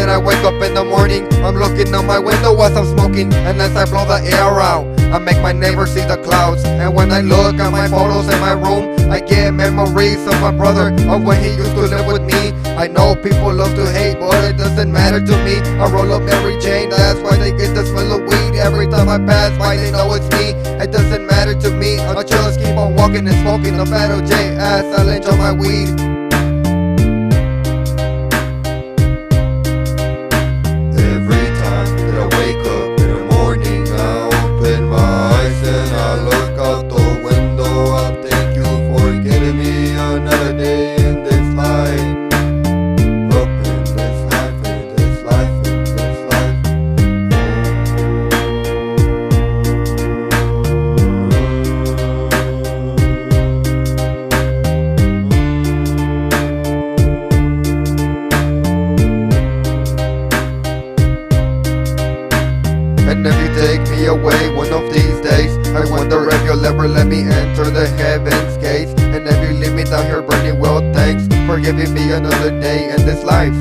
when I wake up in the morning, I'm looking out my window as I'm smoking, and as I blow the air out, I make my neighbors see the clouds. And when I look at my photos in my room, I get memories of my brother, of when he used to live with me. I know people love to hate, but it doesn't matter to me. I roll up Mary Jane, that's why they get the smell of weed. Every time I pass by, they know it's me. It doesn't matter to me, I'll just keep on walking and smoking the Fat OJ as I enjoy my weed. Every time that I wake up in the morning, I open my eyes and I look out the window. I thank you for giving me another day in this life. Up in this life, in this life, in this life. And if you take me away one of these days, I wonder if you'll ever let me enter the heaven's gates. And if you leave me down here burning, well, thanks for giving me another day in this life.